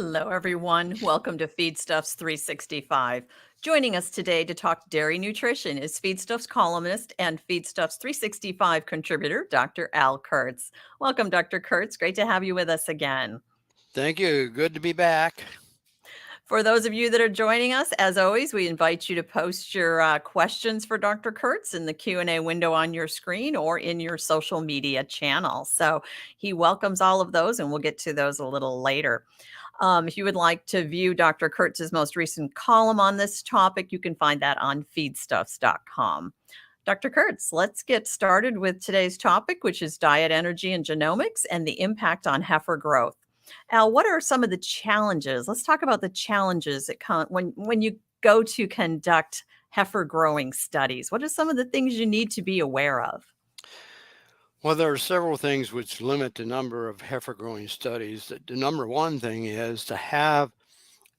Hello, everyone. Welcome to Feedstuffs 365. Joining us today to talk dairy nutrition is Feedstuffs columnist and Feedstuffs 365 contributor, Dr. Al Kertz. Welcome, Dr. Kertz. Great to have you with us again. Thank you. Good to be back. For those of you that are joining us, as always, we invite you to post your questions for Dr. Kertz in the Q&A window on your screen or in your social media channel. So he welcomes all of those, and we'll get to those a little later. If you would like to view Dr. Kertz's most recent column on this topic, you can find that on feedstuffs.com. Dr. Kertz, let's get started with today's topic, which is diet, energy, and genomics and the impact on heifer growth. Al, what are some of the challenges? Let's talk about the challenges that come when you go to conduct heifer growing studies. What are some of the things you need to be aware of? Well, there are several things which limit the number of heifer growing studies. The number one thing is to have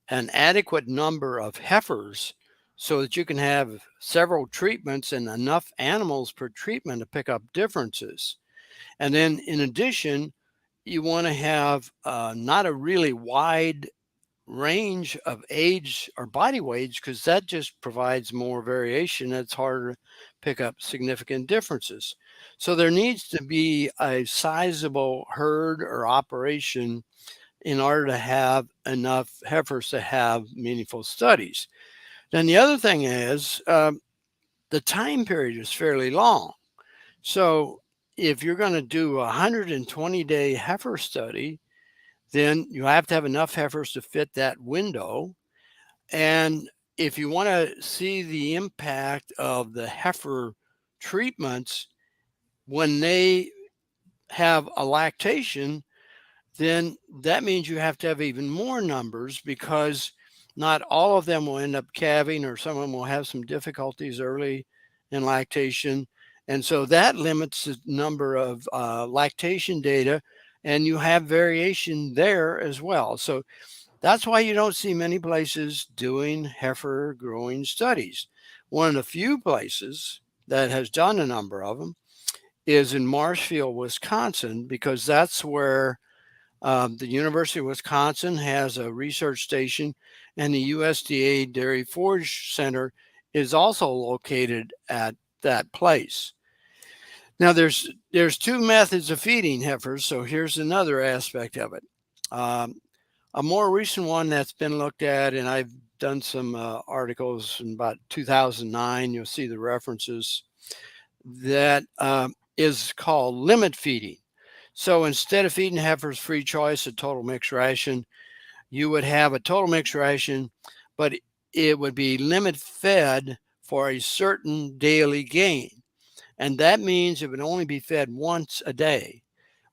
an adequate number of heifers so that you can have several treatments and enough animals per treatment to pick up differences. And then in addition, you want to have not a really wide range of age or body weights because that just provides more variation. It's harder to pick up significant differences. So there needs to be a sizable herd or operation in order to have enough heifers to have meaningful studies. Then the other thing is the time period is fairly long. So if you're going to do a 120-day heifer study, then you have to have enough heifers to fit that window. And if you want to see the impact of the heifer treatments when they have a lactation, then that means you have to have even more numbers because not all of them will end up calving, or some of them will have some difficulties early in lactation. And so that limits the number of lactation data, and you have variation there as well. So that's why you don't see many places doing heifer growing studies. One of the few places that has done a number of them is in Marshfield, Wisconsin, because that's where the University of Wisconsin has a research station, and the USDA Dairy Forage Center is also located at that place. Now, there's two methods of feeding heifers, so here's another aspect of it. A more recent one that's been looked at, and I've done some articles in about 2009, you'll see the references, that is called limit feeding. So instead of feeding heifers free choice, a total mixed ration, you would have a total mixed ration, but it would be limit fed for a certain daily gain. And that means it would only be fed once a day.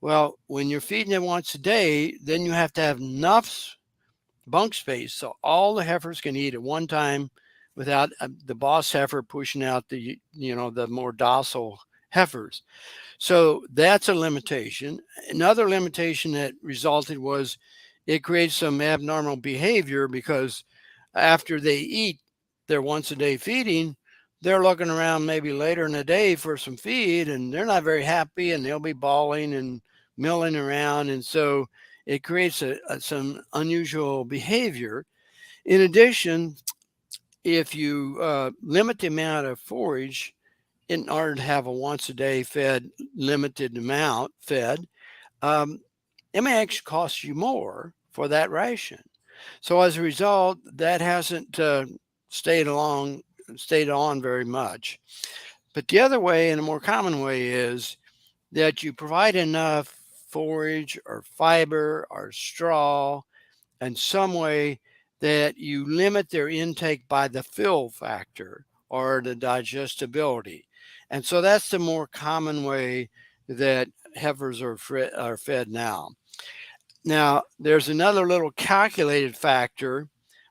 Well, when you're feeding it once a day, then you have to have enough bunk space so all the heifers can eat at one time without the boss heifer pushing out the more docile heifers. So that's a limitation. Another limitation that resulted was it creates some abnormal behavior because after they eat their once a day feeding, they're looking around maybe later in the day for some feed, and they're not very happy, and they'll be bawling and milling around. And so it creates some unusual behavior. In addition, if you limit the amount of forage in order to have a once a day fed, limited amount fed, it may actually cost you more for that ration. So as a result, that hasn't stayed on very much. But the other way, and a more common way, is that you provide enough forage or fiber or straw in some way that you limit their intake by the fill factor or the digestibility. And so that's the more common way that heifers are fed now. Now, there's another little calculated factor,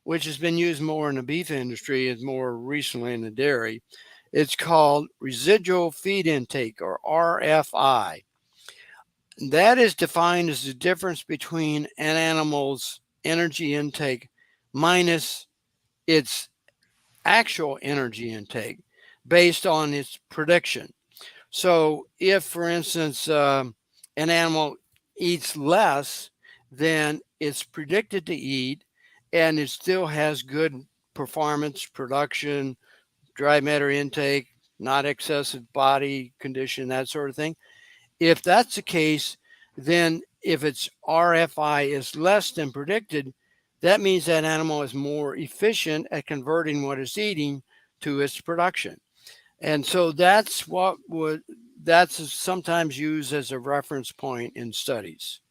which has been used more in the beef industry and more recently in the dairy. It's called residual feed intake, or RFI. That is defined as the difference between an animal's energy intake minus its actual energy intake based on its prediction. So if, for instance, an animal eats less than it's predicted to eat, and it still has good performance, production, dry matter intake, not excessive body condition, that sort of thing. If that's the case, then if its RFI is less than predicted, that means that animal is more efficient at converting what it's eating to its production. And so that's sometimes used as a reference point in studies.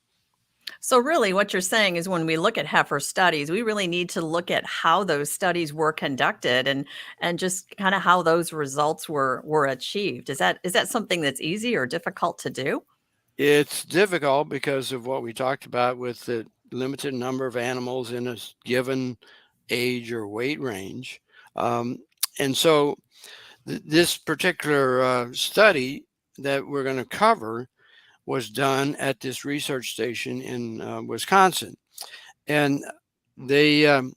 So really what you're saying is when we look at heifer studies, we really need to look at how those studies were conducted and just kind of how those results were achieved. Is that something that's easy or difficult to do? It's difficult because of what we talked about with the limited number of animals in a given age or weight range. Um, and so this particular study that we're going to cover was done at this research station in Wisconsin, and they um,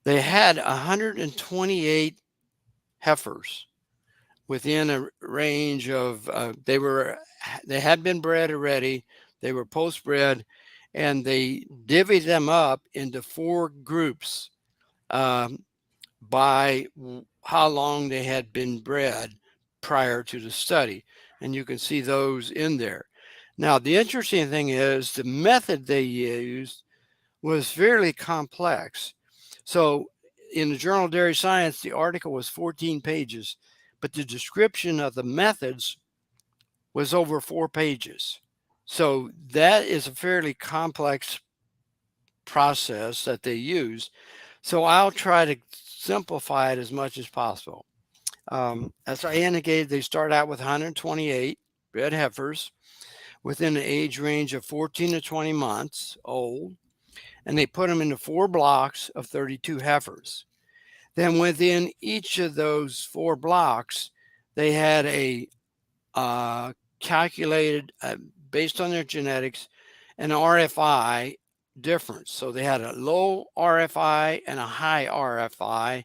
they had 128 heifers within a range of they had been bred already, they were post bred, and they divvied them up into 4 groups um, by how long they had been bred prior to the study. And you can see those in there. Now, the interesting thing is the method they used was fairly complex. So, in the Journal of Dairy Science, the article was 14 pages, but the description of the methods was over 4 pages. So, that is a fairly complex process that they use. So, I'll try to simplify it as much as possible. As I indicated, they start out with 128 bred heifers within an age range of 14 to 20 months old, and they put them into 4 blocks of 32 heifers. Then within each of those 4 blocks, they had a calculated, based on their genetics, an RFI difference. So they had a low RFI and a high RFI,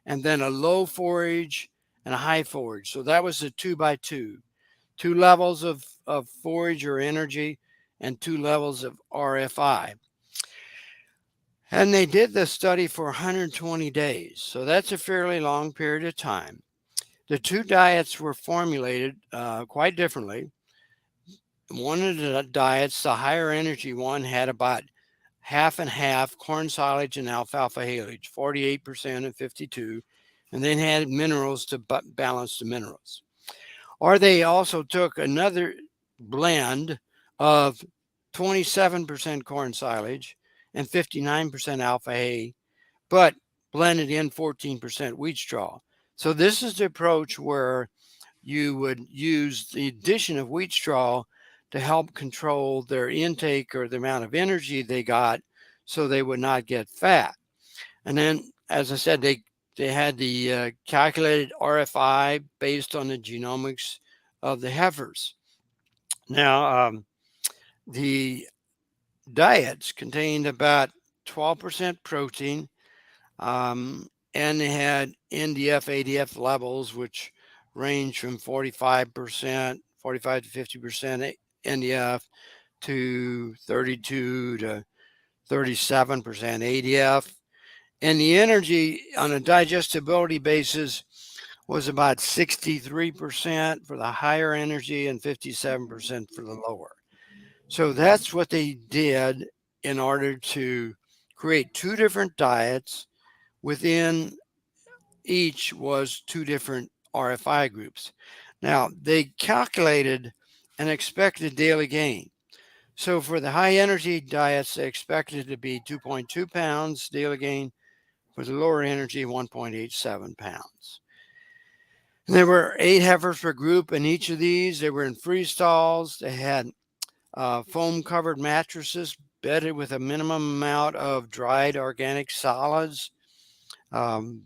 and then a low forage and a high forage. So that was a 2 by 2, 2 levels of forage or energy and 2 levels of RFI. And they did the study for 120 days. So that's a fairly long period of time. The 2 diets were formulated quite differently. One of the diets, the higher energy one, had about half and half corn silage and alfalfa haylage, 48% and 52, and then had minerals to balance the minerals. Or they also took another blend of 27% corn silage and 59% alpha hay, but blended in 14% wheat straw. So this is the approach where you would use the addition of wheat straw to help control their intake or the amount of energy they got so they would not get fat. And then, as I said, they had the calculated RFI based on the genomics of the heifers. Now, the diets contained about 12% protein, and they had NDF, ADF levels, which range from 45%, 45 to 50% NDF to 32 to 37% ADF. And the energy on a digestibility basis was about 63% for the higher energy and 57% for the lower. So that's what they did in order to create 2 different diets. Within each was 2 different RFI groups. Now, they calculated an expected daily gain. So for the high energy diets, they expected to be 2.2 pounds daily gain. For the lower energy, 1.87 pounds. And there were 8 heifers per group in each of these. They were in free stalls. They had foam covered mattresses bedded with a minimum amount of dried organic solids. Let's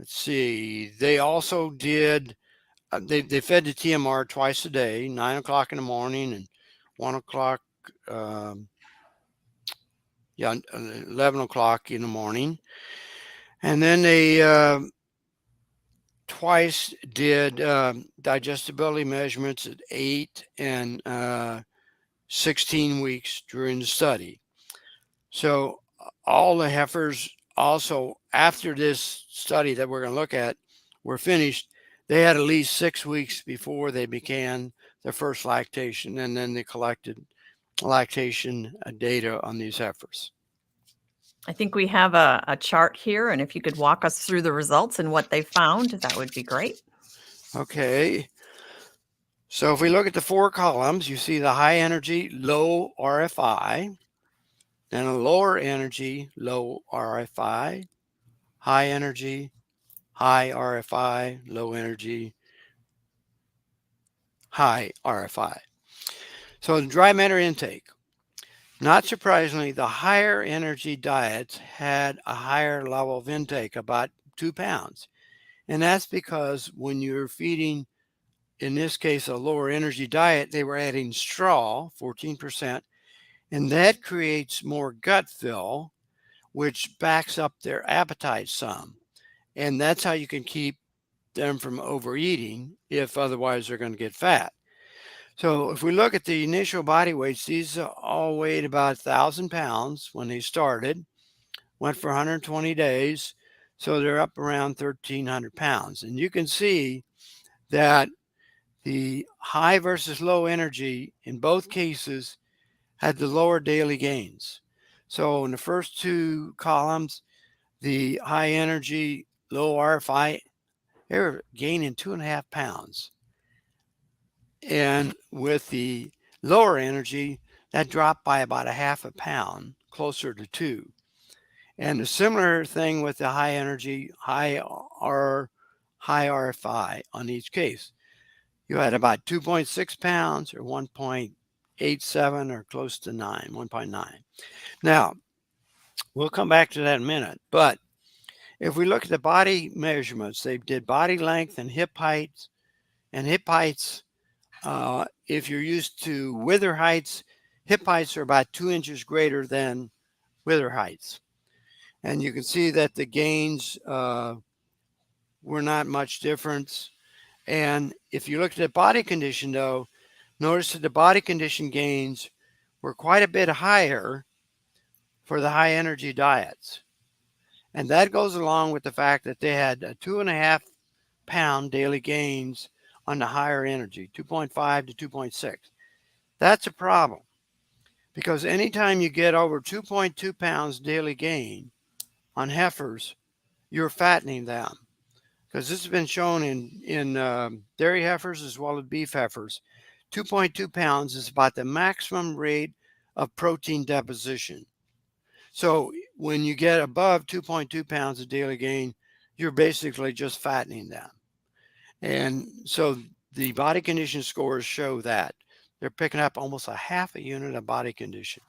see. They also did. They fed the TMR twice a day, 9 o'clock in the morning and 1 o'clock. Yeah, 11 o'clock in the morning, and then they twice did digestibility measurements at 8 and 16 weeks during the study. So all the heifers also, after this study that we're going to look at, were finished, they had at least 6 weeks before they began their first lactation, and then they collected lactation data on these heifers. I think we have a chart here, and if you could walk us through the results and what they found, that would be great. Okay. So if we look at the 4 columns, you see the high energy, low RFI, then a lower energy, low RFI, high energy, high RFI, low energy, high RFI. So the dry matter intake. Not surprisingly, the higher energy diets had a higher level of intake, about 2 pounds. And that's because when you're feeding, in this case, a lower energy diet, they were adding straw, 14%, and that creates more gut fill, which backs up their appetite some. And that's how you can keep them from overeating, if otherwise they're going to get fat. So if we look at the initial body weights, these all weighed about 1,000 pounds when they started, went for 120 days. So they're up around 1,300 pounds. And you can see that the high versus low energy in both cases had the lower daily gains. So in the first 2 columns, the high energy, low RFI, they were gaining 2.5 pounds. And with the lower energy, that dropped by about a half a pound, closer to 2. And a similar thing with the high energy, high RFI on each case. You had about 2.6 pounds or 1.87 or close to 9, 1.9. Now, we'll come back to that in a minute. But if we look at the body measurements, they did body length and hip heights. And hip heights, if you're used to wither heights, hip heights are about 2 inches greater than wither heights. And you can see that the gains were not much difference. And if you look at the body condition, though, notice that the body condition gains were quite a bit higher for the high energy diets. And that goes along with the fact that they had a 2.5 pound daily gains on the higher energy, 2.5 to 2.6. That's a problem because anytime you get over 2.2 pounds daily gain on heifers, you're fattening them. Because this has been shown in dairy heifers as well as beef heifers. 2.2 pounds is about the maximum rate of protein deposition. So when you get above 2.2 pounds of daily gain, you're basically just fattening them. And so the body condition scores show that. They're picking up almost a half a unit of body condition.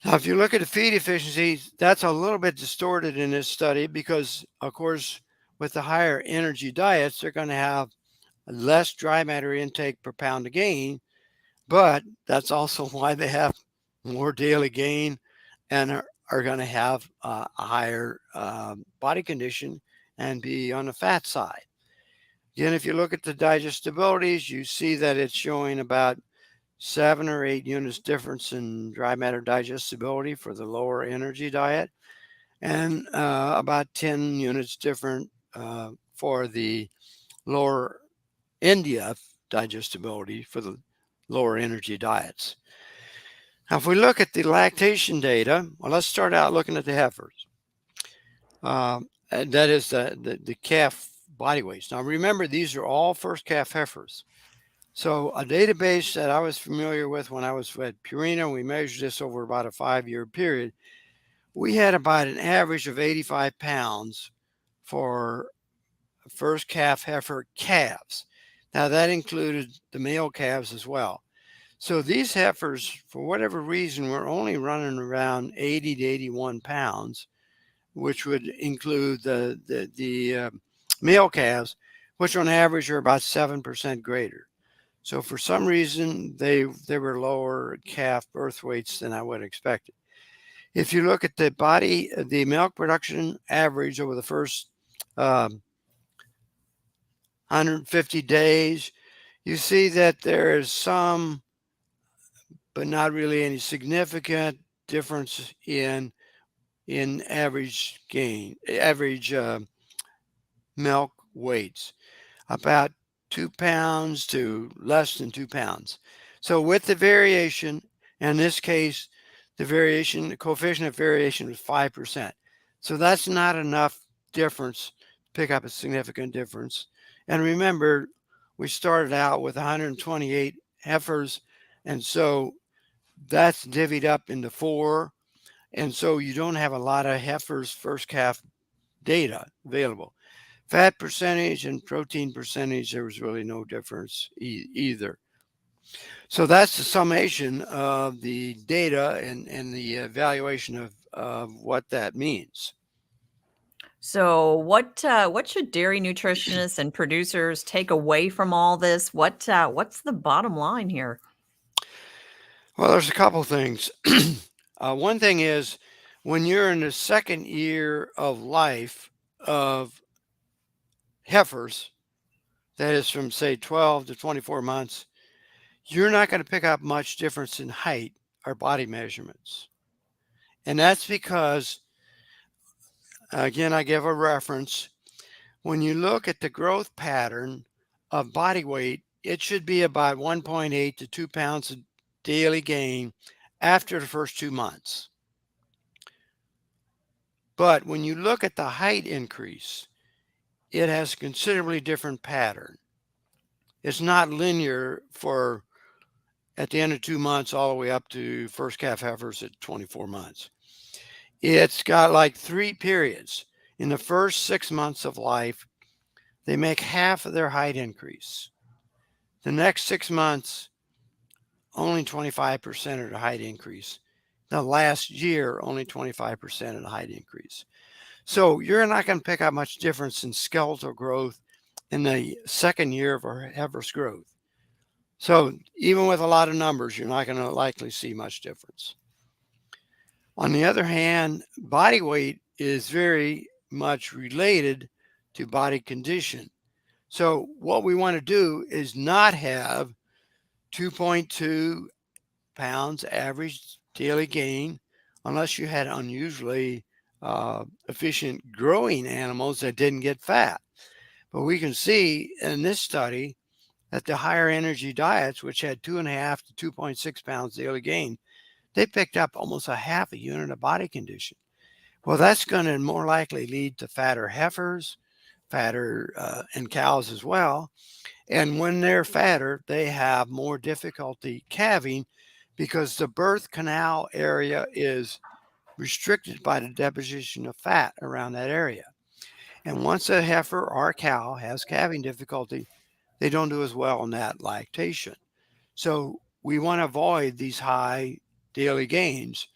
Now, if you look at the feed efficiency, that's a little bit distorted in this study because, of course, with the higher energy diets, they're going to have less dry matter intake per pound of gain, but that's also why they have more daily gain and are going to have a higher body condition and be on the fat side. Again, if you look at the digestibilities, you see that it's showing about 7 or 8 units difference in dry matter digestibility for the lower energy diet, and about 10 units different for the lower NDF digestibility for the lower energy diets. Now, if we look at the lactation data, well, let's start out looking at the heifers. That is the calf body weights. Now, remember, these are all first calf heifers. So a database that I was familiar with when I was at Purina, we measured this over about a 5-year period. We had about an average of 85 pounds for first calf heifer calves. Now that included the male calves as well. So these heifers, for whatever reason, were only running around 80 to 81 pounds, which would include the male calves, which on average are about 7% greater. So for some reason, they were lower calf birth weights than I would have expected. If you look at the milk production average over the first 150 days, you see that there is some but not really any significant difference in average milk weights, about 2 pounds to less than 2 pounds. So with the variation, in this case, the coefficient of variation was 5%. So that's not enough difference to pick up a significant difference. And remember, we started out with 128 heifers, and so that's divvied up into 4. And so you don't have a lot of heifers first calf data available. Fat percentage and protein percentage, there was really no difference either. So that's the summation of the data and the evaluation of what that means. So what should dairy nutritionists and producers take away from all this? What's the bottom line here? Well, there's a couple things. One thing is when you're in the second year of life of heifers, that is from say 12 to 24 months, you're not going to pick up much difference in height or body measurements. And that's because, again, I give a reference. When you look at the growth pattern of body weight, it should be about 1.8 to 2 pounds of daily gain after the first 2 months. But when you look at the height increase, it has a considerably different pattern. It's not linear for at the end of 2 months all the way up to first calf heifers at 24 months. It's got like 3 periods. In the first 6 months of life, they make half of their height increase. The next 6 months, only 25% of the height increase. The last year, only 25% of the height increase. So you're not going to pick up much difference in skeletal growth in the second year of a heifer's growth. So even with a lot of numbers, you're not going to likely see much difference. On the other hand, body weight is very much related to body condition. So what we want to do is not have 2.2 pounds average daily gain unless you had unusually efficient growing animals that didn't get fat. But we can see in this study that the higher energy diets, which had 2.5 to 2.6 pounds daily gain, they picked up almost a half a unit of body condition. Well, that's going to more likely lead to fatter heifers, fatter and cows as well. And when they're fatter, they have more difficulty calving because the birth canal area is restricted by the deposition of fat around that area. And once a heifer or a cow has calving difficulty, they don't do as well in that lactation. So we want to avoid these high daily gains.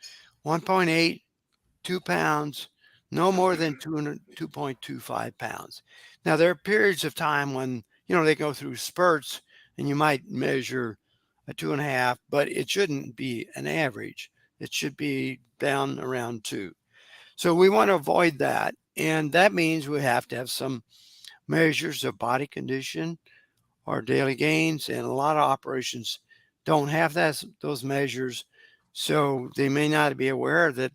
1.8, 2 pounds, no more than 2.25 pounds. Now, there are periods of time when, they go through spurts and you might measure a 2.5, but it shouldn't be an average. It should be down around 2. So we want to avoid that. And that means we have to have some measures of body condition or daily gains. And a lot of operations don't have those measures. So they may not be aware that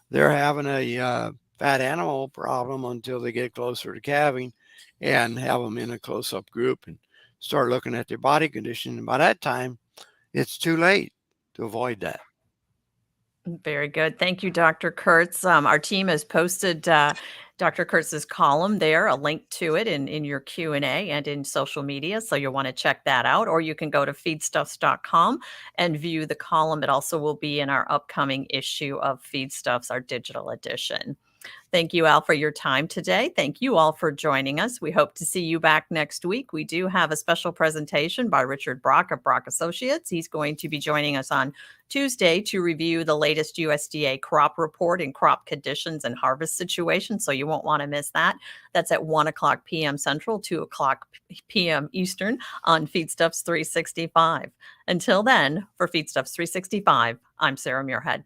they're having a fat animal problem until they get closer to calving and have them in a close-up group and start looking at their body condition. And by that time, it's too late to avoid that. Very good. Thank you, Dr. Kertz. Our team has posted Dr. Kurtz's column there, a link to it in your Q&A and in social media. So you'll want to check that out, or you can go to feedstuffs.com and view the column. It also will be in our upcoming issue of Feedstuffs, our digital edition. Thank you, Al, for your time today. Thank you all for joining us. We hope to see you back next week. We do have a special presentation by Richard Brock of Brock Associates. He's going to be joining us on Tuesday to review the latest USDA crop report and crop conditions and harvest situations. So you won't want to miss that. That's at 1:00 p.m. Central, 2:00 p.m. Eastern on Feedstuffs 365. Until then, for Feedstuffs 365, I'm Sarah Muirhead.